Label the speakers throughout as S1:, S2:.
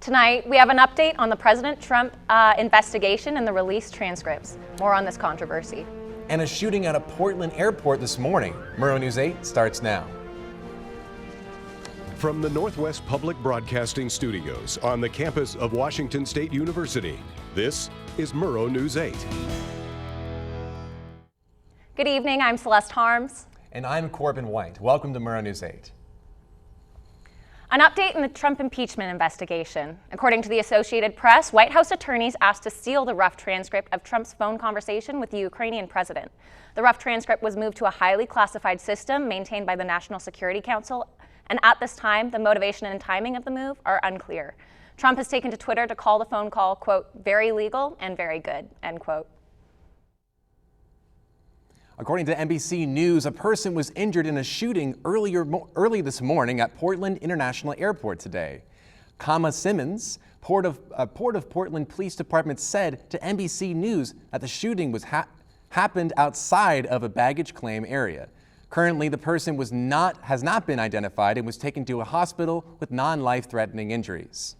S1: Tonight, we have an update on the President Trump investigation and the released transcripts. More on this controversy.
S2: And a shooting at a Portland airport this morning. Murrow News 8 starts now.
S3: From the Northwest Public Broadcasting Studios on the campus of Washington State University, this is Murrow News 8.
S1: Good evening, I'm Celeste Harms.
S2: And I'm Corbin White. Welcome to Murrow News 8.
S1: An update in the Trump impeachment investigation. According to the Associated Press, White House attorneys asked to seal the rough transcript of Trump's phone conversation with the Ukrainian president. The rough transcript was moved to a highly classified system maintained by the National Security Council, and at this time, the motivation and timing of the move are unclear. Trump has taken to Twitter to call the phone call, quote, very legal and very good, end quote.
S2: According to NBC News, a person was injured in a shooting early this morning at Portland International Airport today. Kama Simmons, Port of Portland Police Department, said to NBC News that the shooting happened outside of a baggage claim area. Currently, the person has not been identified and was taken to a hospital with non-life-threatening injuries.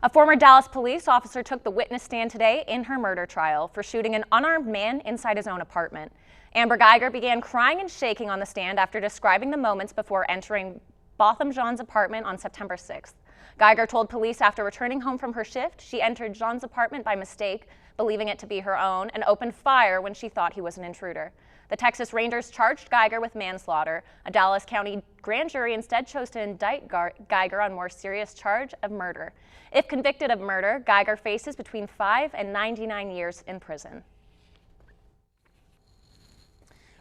S2: A former Dallas police officer took the witness stand today in her murder trial for shooting an unarmed man inside his own apartment. Amber Geiger began crying and shaking on the stand after describing the moments before entering Botham Jean's apartment on September 6th. Geiger told police after returning home from her shift, she entered Jean's apartment by mistake, believing it to be her own, and opened fire when she thought he was an intruder. The Texas Rangers charged Geiger with manslaughter. A Dallas County grand jury instead chose to indict Geiger on more serious charge of murder. If convicted of murder, Geiger faces between 5 and 99 years in prison.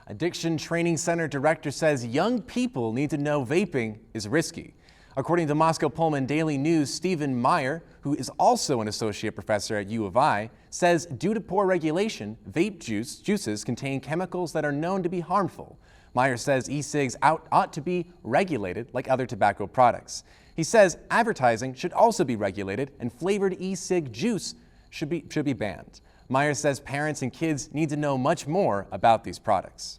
S2: Addiction Training Center director says young people need to know vaping is risky. According to Moscow Pullman Daily News, Stephen Meyer, who is also an associate professor at U of I, says due to poor regulation, vape juices contain chemicals that are known to be harmful. Meyer says e-cigs ought to be regulated like other tobacco products. He says advertising should also be regulated and flavored e-cig juice should be banned. Meyer says parents and kids need to know much more about these products.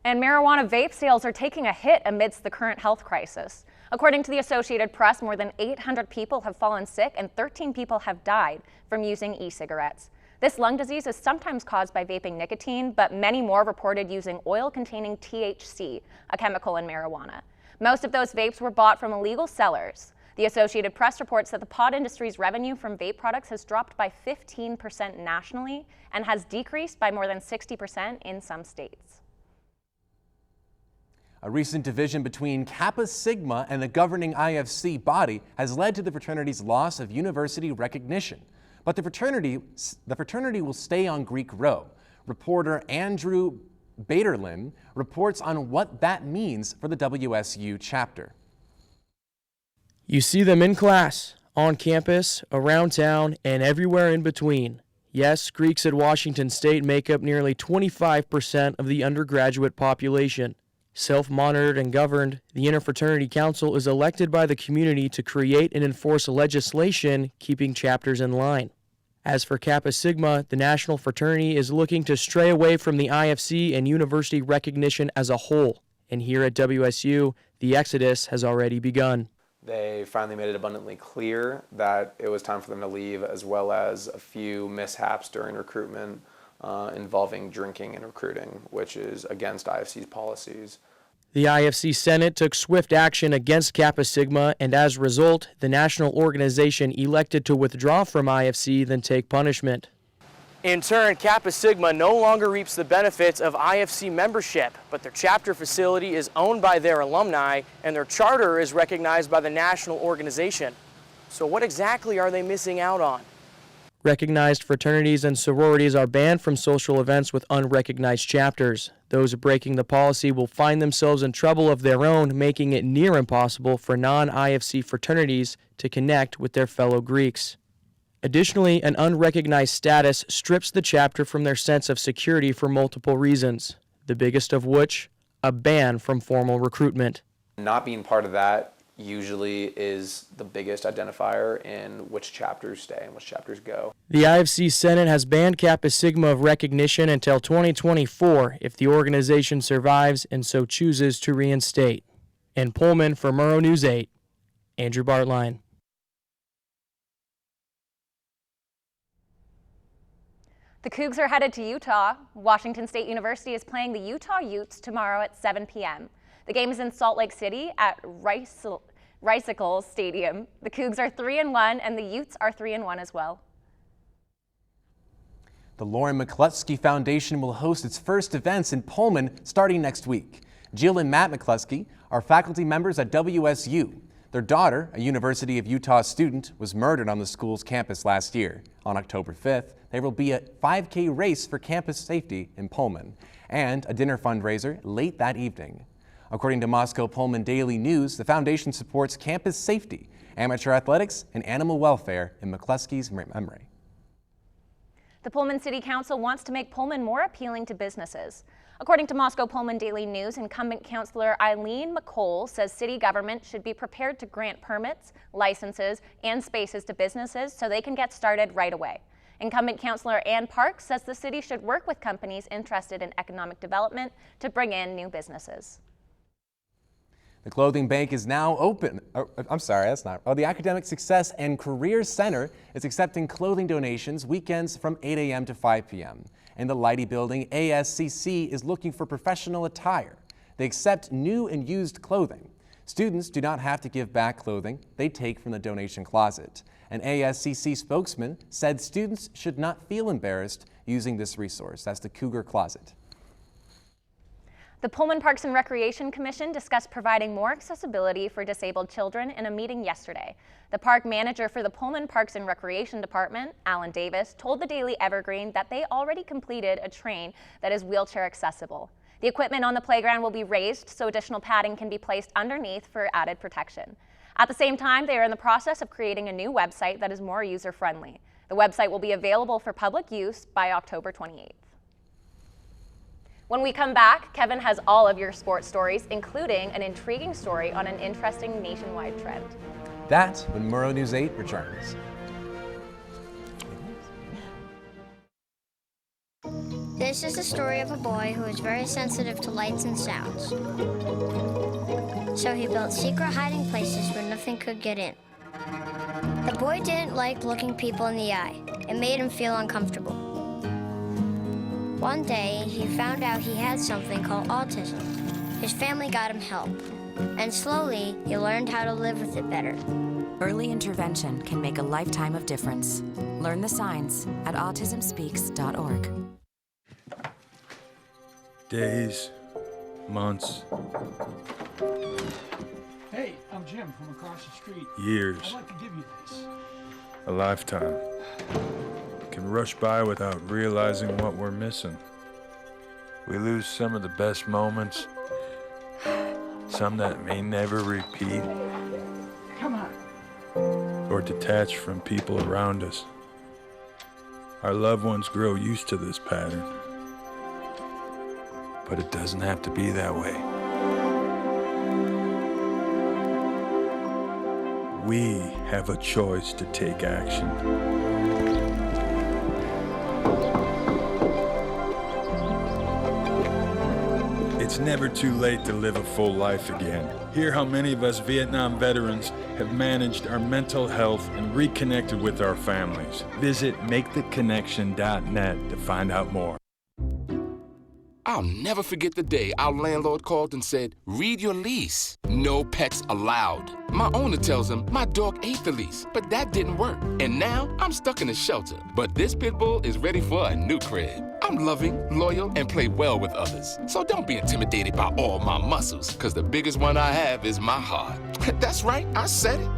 S2: And marijuana vape sales are taking a hit amidst the current health crisis. According to the Associated Press, more than 800 people have fallen sick and 13 people have died from using e-cigarettes. This lung disease is sometimes caused by vaping nicotine, but many more reported using oil-containing THC, a chemical in marijuana. Most of those vapes were bought from illegal sellers. The Associated Press reports that the pot industry's revenue from vape products has dropped by 15% nationally and has decreased by more than 60% in some states. A recent division between Kappa Sigma and the governing IFC body has led to the fraternity's loss of university recognition. But the fraternity will stay on Greek Row. Reporter Andrew Baderlin reports on what that means for the WSU chapter.
S4: You see them in class, on campus, around town, and everywhere in between. Yes, Greeks at Washington State make up nearly 25% of the undergraduate population. Self-monitored and governed, the Interfraternity Council is elected by the community to create and enforce legislation keeping chapters in line. As for Kappa Sigma, the national fraternity is looking to stray away from the IFC and university recognition as a whole. And here at WSU, the exodus has already begun.
S5: They finally made it abundantly clear that it was time for them to leave, as well as a few mishaps during recruitment involving drinking and recruiting, which is against IFC's policies.
S4: The IFC Senate took swift action against Kappa Sigma, and as a result, the national organization elected to withdraw from IFC than take punishment. In turn, Kappa Sigma no longer reaps the benefits of IFC membership, but their chapter facility is owned by their alumni, and their charter is recognized by the national organization. So what exactly are they missing out on? Recognized fraternities and sororities are banned from social events with unrecognized chapters. Those breaking the policy will find themselves in trouble of their own, making it near impossible for non-IFC fraternities to connect with their fellow Greeks. Additionally, an unrecognized status strips the chapter from their sense of security for multiple reasons, the biggest of which, a ban from formal recruitment.
S5: Not being part of that usually is the biggest identifier in which chapters stay and which chapters go.
S4: The IFC Senate has banned Kappa Sigma of recognition until 2024 if the organization survives and so chooses to reinstate. In Pullman for Murrow News 8, Andrew Bartline.
S1: The Cougs are headed to Utah. Washington State University is playing the Utah Utes tomorrow at 7 p.m. The game is in Salt Lake City at Ricicles Stadium. The Cougs are 3-1 and the Utes are 3-1 as well.
S2: The Lauren McCluskey Foundation will host its first events in Pullman starting next week. Jill and Matt McCluskey are faculty members at WSU. Their daughter, a University of Utah student, was murdered on the school's campus last year. On October 5th, there will be a 5K race for campus safety in Pullman and a dinner fundraiser late that evening. According to Moscow Pullman Daily News, the foundation supports campus safety, amateur athletics, and animal welfare in McCluskey's memory.
S1: The Pullman City Council wants to make Pullman more appealing to businesses. According to Moscow Pullman Daily News, incumbent councilor Eileen McColl says city government should be prepared to grant permits, licenses, and spaces to businesses so they can get started right away. Incumbent councilor Ann Parks says the city should work with companies interested in economic development to bring in new businesses.
S2: The clothing bank is now open. The Academic Success and Career Center is accepting clothing donations weekends from 8 a.m. to 5 p.m. In the Leidy building, ASCC is looking for professional attire. They accept new and used clothing. Students do not have to give back clothing they take from the donation closet. An ASCC spokesman said students should not feel embarrassed using this resource. That's the Cougar Closet.
S1: The Pullman Parks and Recreation Commission discussed providing more accessibility for disabled children in a meeting yesterday. The park manager for the Pullman Parks and Recreation Department, Alan Davis, told the Daily Evergreen that they already completed a train that is wheelchair accessible. The equipment on the playground will be raised so additional padding can be placed underneath for added protection. At the same time, they are in the process of creating a new website that is more user-friendly. The website will be available for public use by October 28th. When we come back, Kevin has all of your sports stories, including an intriguing story on an interesting nationwide trend.
S2: That's when Murrow News 8 returns.
S6: This is the story of a boy who is very sensitive to lights and sounds. So he built secret hiding places where nothing could get in. The boy didn't like looking people in the eye. It made him feel uncomfortable. One day, he found out he had something called autism. His family got him help, and slowly, he learned how to live with it better.
S7: Early intervention can make a lifetime of difference. Learn the signs at autismspeaks.org.
S8: Days, months,
S9: Hey, I'm Jim from across the street.
S8: years,
S9: I'd like to give you this.
S8: a lifetime can rush by without realizing what we're missing. We lose some of the best moments, some that may never repeat,
S9: Come on.
S8: or detach from people around us. Our loved ones grow used to this pattern, but it doesn't have to be that way. We have a choice to take action. It's never too late to live a full life again. Hear how many of us Vietnam veterans have managed our mental health and reconnected with our families. Visit maketheconnection.net to find out more.
S10: I'll never forget the day our landlord called and said, read your lease. No pets allowed. My owner tells him my dog ate the lease, but that didn't work. And now I'm stuck in a shelter. But this pit bull is ready for a new crib. I'm loving, loyal, and play well with others. So don't be intimidated by all my muscles, because the biggest one I have is my heart. That's right, I said it.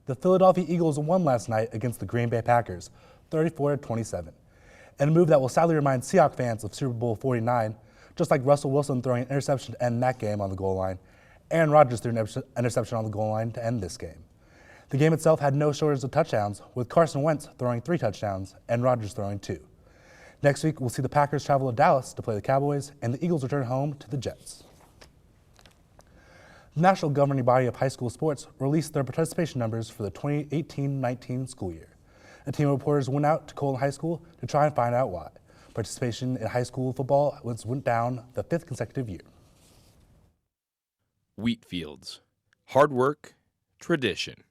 S11: The Philadelphia Eagles won last night against the Green Bay Packers, 34-27. In a move that will sadly remind Seahawks fans of Super Bowl 49, just like Russell Wilson throwing an interception to end that game on the goal line, Aaron Rodgers threw an interception on the goal line to end this game. The game itself had no shortage of touchdowns, with Carson Wentz throwing 3 touchdowns and Rodgers throwing 2. Next week, we'll see the Packers travel to Dallas to play the Cowboys, and the Eagles return home to the Jets. The National Governing Body of High School Sports released their participation numbers for the 2018-19 school year. A team of reporters went out to Colton High School to try and find out why. Participation in high school football went down the 5th consecutive year.
S4: Wheat fields, hard work, tradition.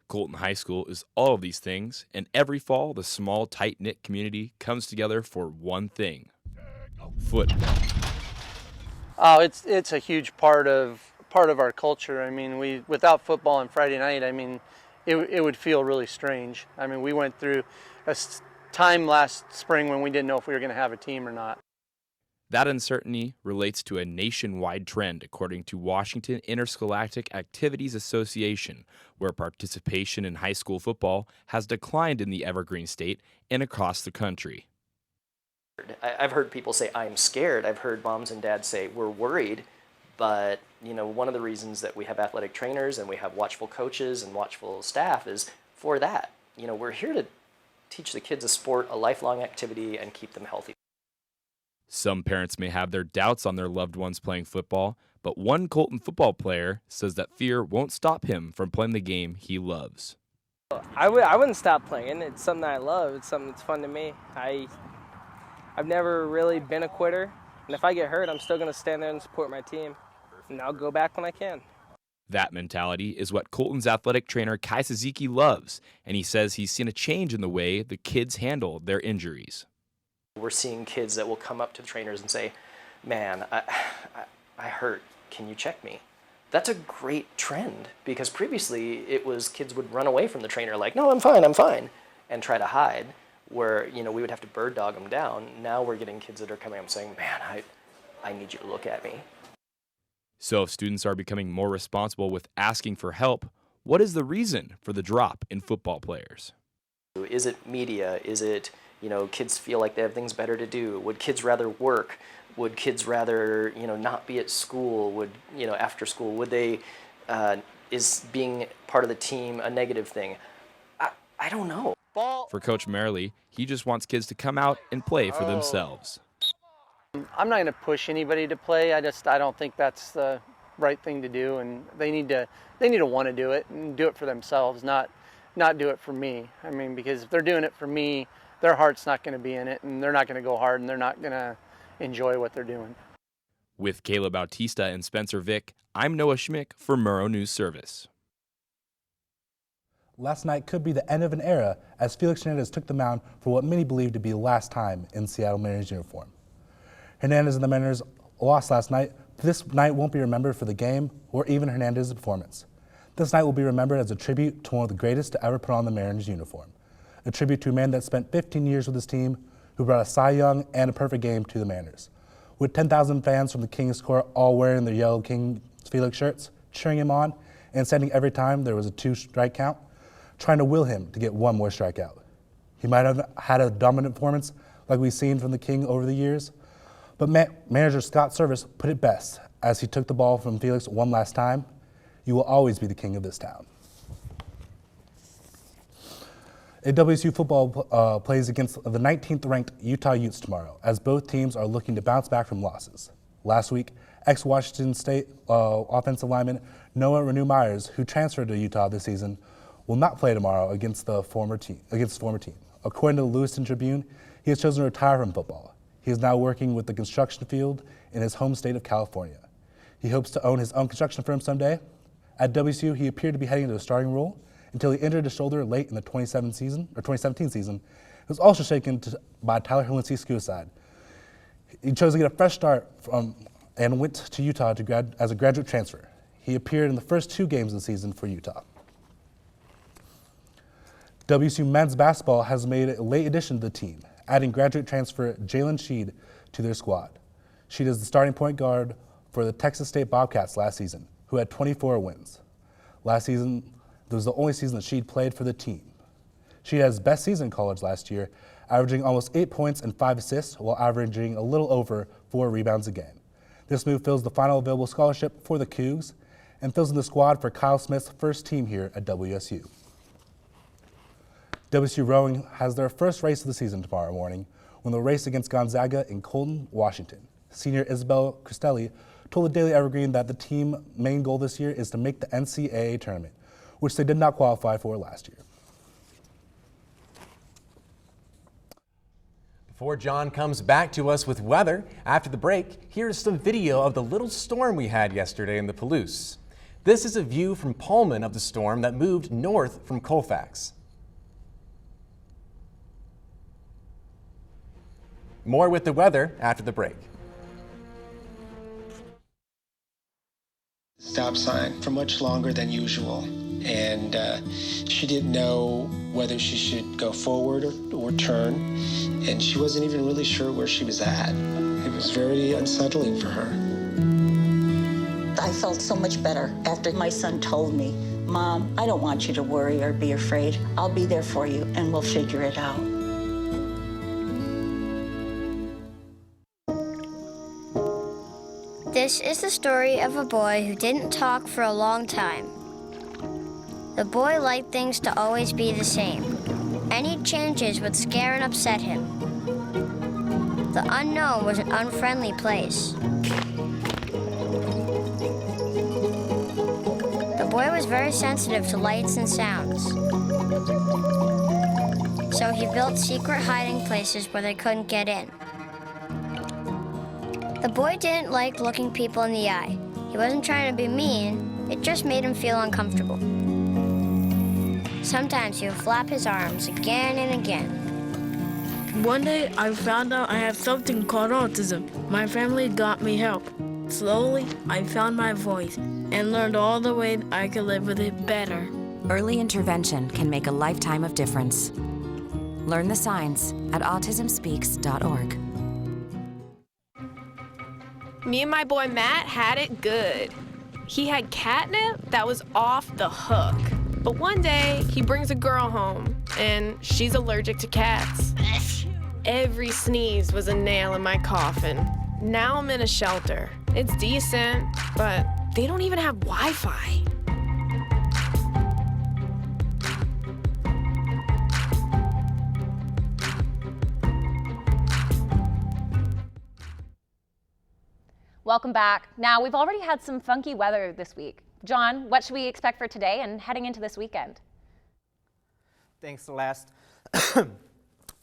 S4: Colton High School is all of these things, and every fall, the small, tight-knit community comes together for one thing: football.
S12: Oh, it's a huge part of our culture. I mean, without football on Friday night, I mean, it would feel really strange. I mean, we went through a time last spring when we didn't know if we were going to have a team or not.
S4: That uncertainty relates to a nationwide trend, according to Washington Interscholastic Activities Association, where participation in high school football has declined in the Evergreen State and across the country.
S13: I've heard people say, I'm scared. I've heard moms and dads say, we're worried. But, one of the reasons that we have athletic trainers and we have watchful coaches and watchful staff is for that. We're here to teach the kids a sport, a lifelong activity, and keep them healthy.
S4: Some parents may have their doubts on their loved ones playing football, but one Colton football player says that fear won't stop him from playing the game he loves.
S14: I wouldn't stop playing. It's something that I love. It's something that's fun to me. I've never really been a quitter, and if I get hurt, I'm still going to stand there and support my team, and I'll go back when I can.
S4: That mentality is what Colton's athletic trainer Kai Suzuki loves, and he says he's seen a change in the way the kids handle their injuries.
S13: We're seeing kids that will come up to the trainers and say, man, I hurt, can you check me? That's a great trend, because previously it was kids would run away from the trainer like, no, I'm fine, and try to hide, where we would have to bird dog them down. Now we're getting kids that are coming up saying, man, I need you to look at me.
S4: So if students are becoming more responsible with asking for help, what is the reason for the drop in football players?
S13: Is it media? Is it, kids feel like they have things better to do? Would kids rather work? Would kids rather, not be at school? Would, after school, would they, is being part of the team a negative thing? I don't know.
S4: For Coach Murrow, he just wants kids to come out and play for themselves.
S12: I'm not going to push anybody to play. I don't think that's the right thing to do, and they need to want to do it and do it for themselves, not do it for me. I mean, because if they're doing it for me, their heart's not going to be in it, and they're not going to go hard, and they're not going to enjoy what they're doing.
S4: With Caleb Bautista and Spencer Vick, I'm Noah Schmick for Murrow News Service.
S11: Last night could be the end of an era as Felix Hernandez took the mound for what many believe to be the last time in Seattle Mariners uniform. Hernandez and the Mariners lost last night. This night won't be remembered for the game or even Hernandez's performance. This night will be remembered as a tribute to one of the greatest to ever put on the Mariners uniform. A tribute to a man that spent 15 years with his team, who brought a Cy Young and a perfect game to the Mariners. With 10,000 fans from the Kings Court all wearing their yellow King Felix shirts, cheering him on, and standing every time there was a 2-strike count, trying to will him to get one more strikeout. He might have had a dominant performance like we've seen from the King over the years, but manager Scott Service put it best as he took the ball from Felix one last time. You will always be the king of this town. WSU football plays against the 19th ranked Utah Utes tomorrow, as both teams are looking to bounce back from losses. Last week, ex-Washington State offensive lineman Noah Renew Myers, who transferred to Utah this season, will not play tomorrow against his former team. According to the Lewiston Tribune, he has chosen to retire from football. He is now working with the construction field in his home state of California. He hopes to own his own construction firm someday. At WSU, he appeared to be heading into a starting role until he injured his shoulder late in the 2017 season. He was also shaken by Tyler Hilinski's suicide. He chose to get a fresh start and went to Utah as a graduate transfer. He appeared in the first 2 games of the season for Utah. WSU men's basketball has made a late addition to the team, adding graduate transfer Jalen Sheed to their squad. Sheed is the starting point guard for the Texas State Bobcats last season, who had 24 wins. Last season, this was the only season that Sheed played for the team. Sheed had his best season in college last year, averaging almost 8 points and 5 assists while averaging a little over 4 rebounds a game. This move fills the final available scholarship for the Cougs and fills in the squad for Kyle Smith's first team here at WSU. WSU rowing has their first race of the season tomorrow morning when they'll race against Gonzaga in Colton, Washington. Senior Isabel Cristelli told the Daily Evergreen that the team's main goal this year is to make the NCAA tournament, which they did not qualify for last year.
S2: Before John comes back to us with weather after the break, here's some video of the little storm we had yesterday in the Palouse. This is a view from Pullman of the storm that moved north from Colfax. More with the weather after the break.
S15: Stop sign for much longer than usual, and she didn't know whether she should go forward or turn, and she wasn't even really sure where she was at. It was very unsettling for her.
S16: I felt so much better after my son told me, "Mom, I don't want you to worry or be afraid. I'll be there for you and we'll figure it out."
S6: This is the story of a boy who didn't talk for a long time. The boy liked things to always be the same. Any changes would scare and upset him. The unknown was an unfriendly place. The boy was very sensitive to lights and sounds. So he built secret hiding places where they couldn't get in. The boy didn't like looking people in the eye. He wasn't trying to be mean, it just made him feel uncomfortable. Sometimes he would flap his arms again and again.
S17: One day I found out I have something called autism. My family got me help. Slowly, I found my voice and learned all the ways I could live with it better.
S7: Early intervention can make a lifetime of difference. Learn the signs at autismspeaks.org.
S18: Me and my boy Matt had it good. He had catnip that was off the hook. But one day, he brings a girl home, and she's allergic to cats. Every sneeze was a nail in my coffin. Now I'm in a shelter. It's decent, but they don't even have Wi-Fi.
S1: Welcome back. Now, we've already had some funky weather this week. John, what should we expect for today and heading into this weekend?
S19: Thanks, Celeste.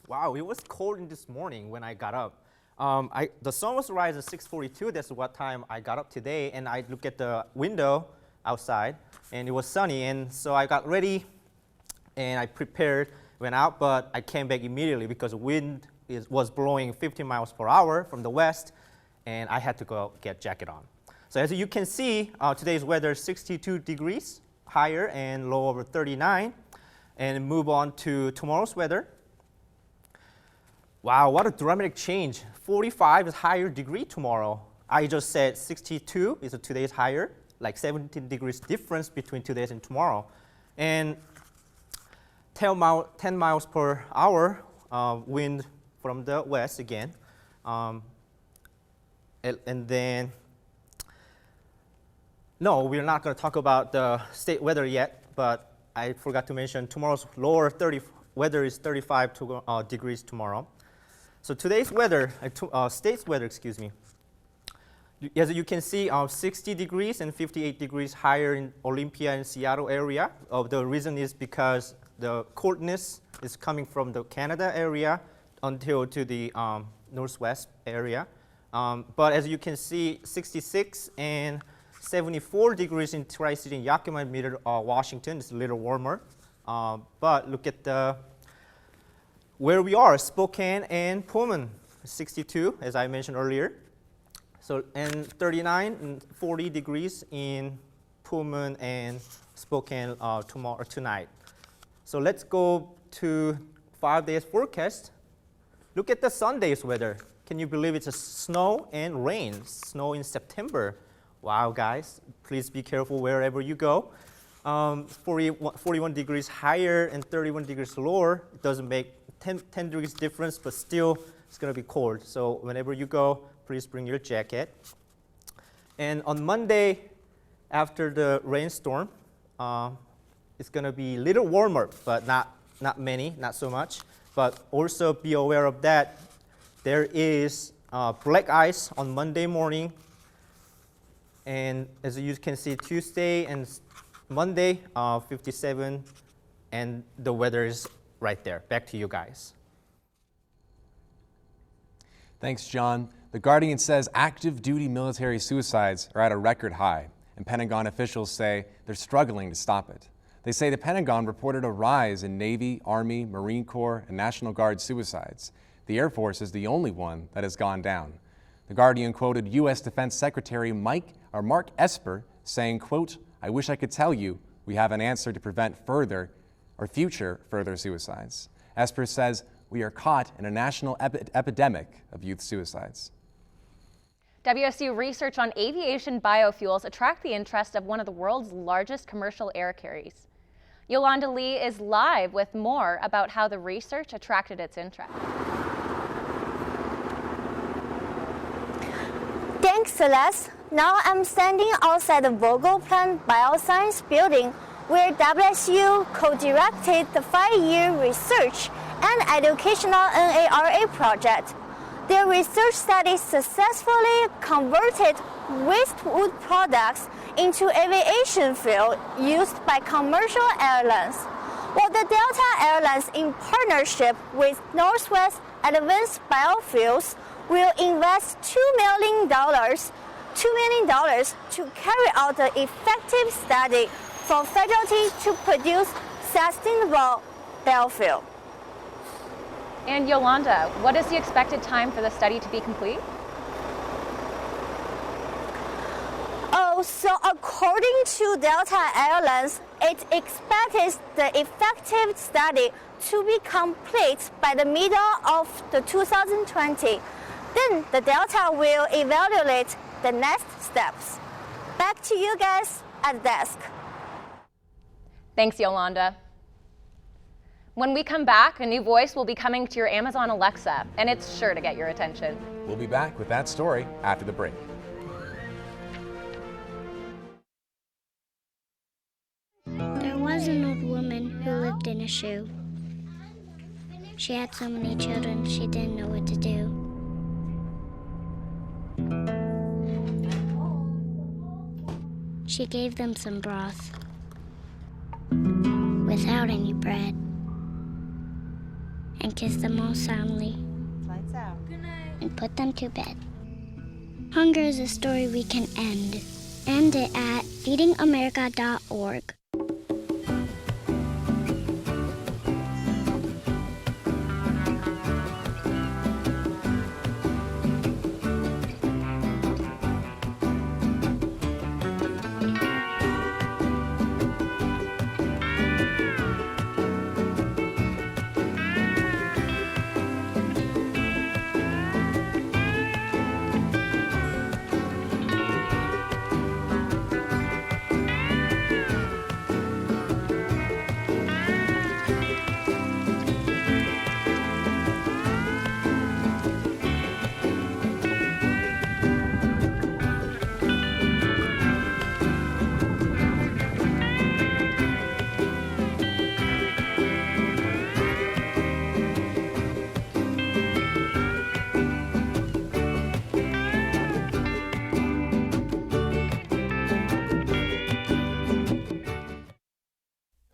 S19: Wow, it was cold this morning when I got up. The sun was rising at 6:42. That's what time I got up today, and I looked at the window outside, and it was sunny, and so I got ready, and I prepared, went out, but I came back immediately because the wind was blowing 50 miles per hour from the west, and I had to go get jacket on. So as you can see, today's weather is 62 degrees higher and low over 39. And move on to tomorrow's weather. Wow, what a dramatic change. 45 is higher degree tomorrow. I just said 62 is today's higher, like 17 degrees difference between today's and tomorrow. And 10 miles per hour wind from the west again. And then, no, we're not going to talk about the state weather yet, but I forgot to mention tomorrow's lower weather is 35 degrees tomorrow. So today's weather, state's weather, excuse me. As you can see, 60 degrees and 58 degrees higher in Olympia and Seattle area. The reason is because the coldness is coming from the Canada area until to the northwest area. But as you can see, 66 and 74 degrees in Tri-City and Yakima, Washington. It's a little warmer. But look at where we are, Spokane and Pullman, 62, as I mentioned earlier. So, and 39 and 40 degrees in Pullman and Spokane tonight. So let's go to 5 days forecast. Look at the Sunday's weather. Can you believe it's a snow and rain? Snow in September. Wow, guys, please be careful wherever you go. 41 degrees higher and 31 degrees lower. It doesn't make 10 degrees difference, but still it's going to be cold. So whenever you go, please bring your jacket. And on Monday, after the rainstorm, it's going to be a little warmer, but not so much. But also be aware of that. There is black ice on Monday morning. And as you can see, Tuesday and Monday, 57, and the weather is right there. Back to you guys.
S2: Thanks, John. The Guardian says active duty military suicides are at a record high, and Pentagon officials say they're struggling to stop it. They say the Pentagon reported a rise in Navy, Army, Marine Corps, and National Guard suicides. The Air Force is the only one that has gone down. The Guardian quoted U.S. Defense Secretary Mark Esper saying, quote, "I wish I could tell you we have an answer to prevent future further suicides." Esper says, "We are caught in a national epidemic of youth suicides."
S1: WSU research on aviation biofuels attract the interest of one of the world's largest commercial air carriers. Yolanda Lee is live with more about how the research attracted its interest.
S20: Thanks, Celeste. Now I'm standing outside the Vogel Plant Bioscience Building, where WSU co-directed the 5-year research and educational NARA project. Their research study successfully converted waste wood products into aviation fuel used by commercial airlines, while the Delta Airlines, in partnership with Northwest Advanced Biofuels, will invest $2 million to carry out the effective study for faculty to produce sustainable biofuel.
S1: And Yolanda, what is the expected time for the study to be complete?
S20: So according to Delta Airlines, it expects the effective study to be complete by the middle of 2020. Then the Delta will evaluate the next steps. Back to you guys at the desk.
S1: Thanks, Yolanda. When we come back, a new voice will be coming to your Amazon Alexa, and it's sure to get your attention.
S2: We'll be back with that story after the break.
S6: There was an old woman who lived in a shoe. She had so many children, she didn't know what to do. She gave them some broth without any bread and kissed them all soundly.
S21: Lights out. Good night.
S6: And put them to bed. Hunger is a story we can end. End it at feedingamerica.org.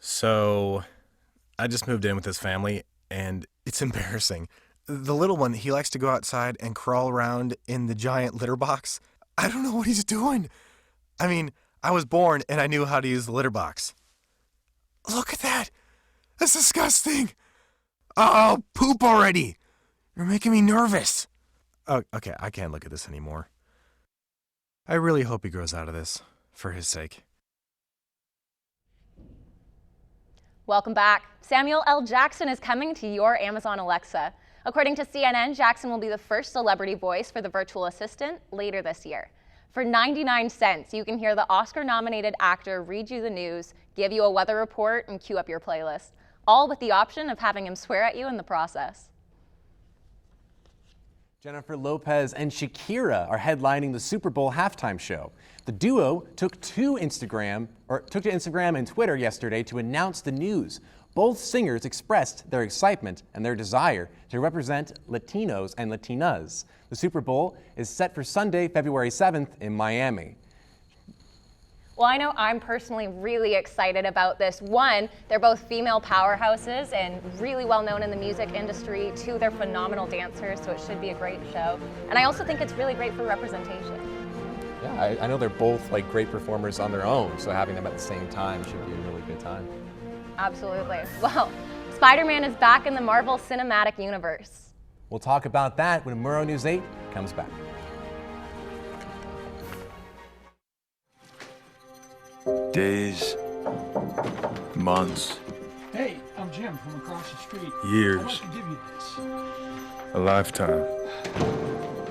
S22: So, I just moved in with his family, and it's embarrassing. The little one, he likes to go outside and crawl around in the giant litter box. I don't know what he's doing. I mean, I was born and I knew how to use the litter box. Look at that! That's disgusting! Oh, poop already! You're making me nervous. Oh, okay, I can't look at this anymore. I really hope he grows out of this, for his sake.
S1: Welcome back. Samuel L. Jackson is coming to your Amazon Alexa. According to CNN, Jackson will be the first celebrity voice for the virtual assistant later this year. For 99 cents, you can hear the Oscar-nominated actor read you the news, give you a weather report, and cue up your playlist, all with the option of having him swear at you in the process.
S2: Jennifer Lopez and Shakira are headlining the Super Bowl halftime show. The duo took to Instagram and Twitter yesterday to announce the news. Both singers expressed their excitement and their desire to represent Latinos and Latinas. The Super Bowl is set for Sunday, February 7th in Miami.
S1: Well, I know I'm personally really excited about this. One, they're both female powerhouses and really well known in the music industry. Two, they're phenomenal dancers, so it should be a great show. And I also think it's really great for representation.
S2: Yeah, I know they're both like great performers on their own, so having them at the same time should be a really good time.
S1: Absolutely. Well, Spider-Man is back in the Marvel Cinematic Universe.
S2: We'll talk about that when Murrow News 8 comes back.
S8: Days, months,
S9: Hey, I'm Jim from across the street.
S8: Years.
S9: I'd like to give you this.
S8: a lifetime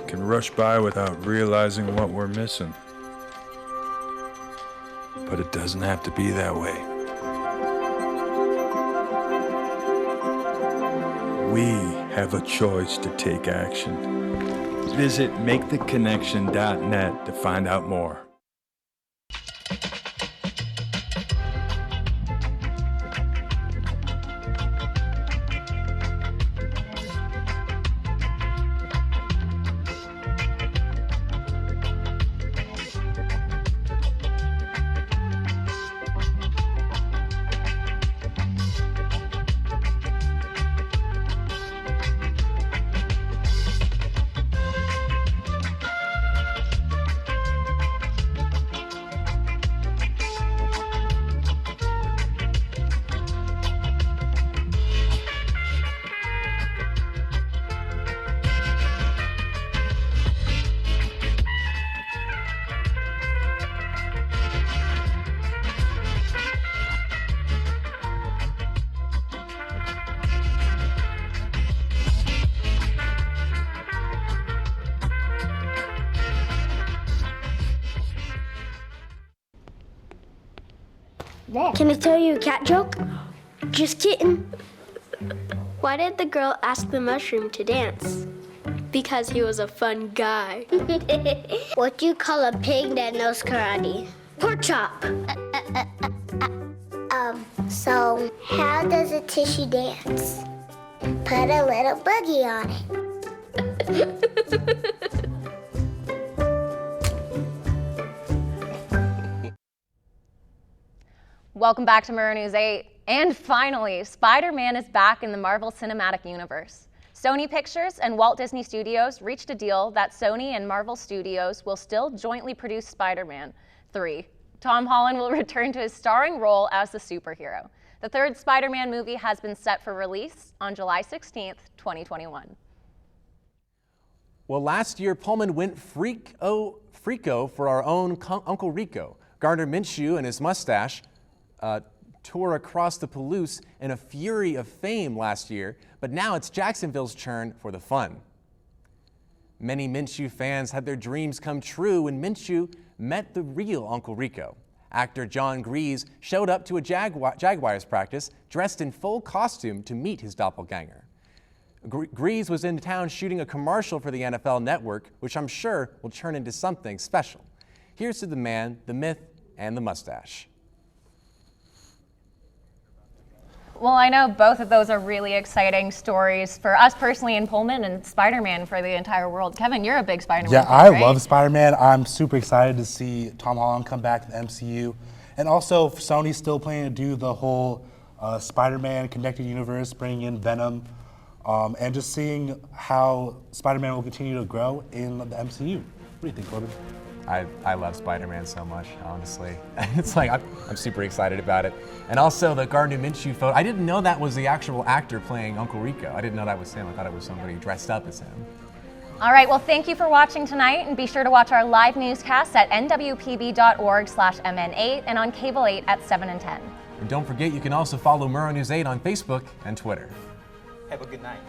S8: can rush by without realizing what we're missing. But it doesn't have to be that way. We have a choice to take action. Visit maketheconnection.net to find out more.
S6: Can I tell you a cat joke? Just kidding. Why did the girl ask the mushroom to dance? Because he was a fun guy. What do you call a pig that knows karate? Pork chop. So how does a tissue dance? Put a little boogie on it.
S1: Welcome back to Murrow News 8. And finally, Spider-Man is back in the Marvel Cinematic Universe. Sony Pictures and Walt Disney Studios reached a deal that Sony and Marvel Studios will still jointly produce Spider-Man 3. Tom Holland will return to his starring role as the superhero. The third Spider-Man movie has been set for release on July 16th, 2021.
S2: Well, last year, Pullman went freako for our own Uncle Rico. Gardner Minshew and his mustache tore across the Palouse in a fury of fame last year, but now it's Jacksonville's turn for the fun. Many Minshew fans had their dreams come true when Minshew met the real Uncle Rico. Actor John Grease showed up to a Jaguars practice dressed in full costume to meet his doppelganger. Grease was in town shooting a commercial for the NFL Network, which I'm sure will turn into something special. Here's to the man, the myth, and the mustache.
S1: Well, I know both of those are really exciting stories for us personally in Pullman and Spider-Man for the entire world. Kevin, you're a big Spider-Man fan,
S11: I
S1: right?
S11: love Spider-Man. I'm super excited to see Tom Holland come back to the MCU. And also, Sony's still planning to do the whole Spider-Man connected universe, bringing in Venom, and just seeing how Spider-Man will continue to grow in the MCU. What do you think, Corbin?
S2: I love Spider-Man so much, honestly. It's like, I'm super excited about it. And also the Gardner Minshew photo, I didn't know that was the actual actor playing Uncle Rico. I didn't know that was him. I thought it was somebody dressed up as him.
S1: All right, well, thank you for watching tonight, and be sure to watch our live newscasts at nwpb.org/MN8 and on Cable 8 at 7 and 10.
S2: And don't forget, you can also follow Murrow News 8 on Facebook and Twitter.
S19: Have a good night.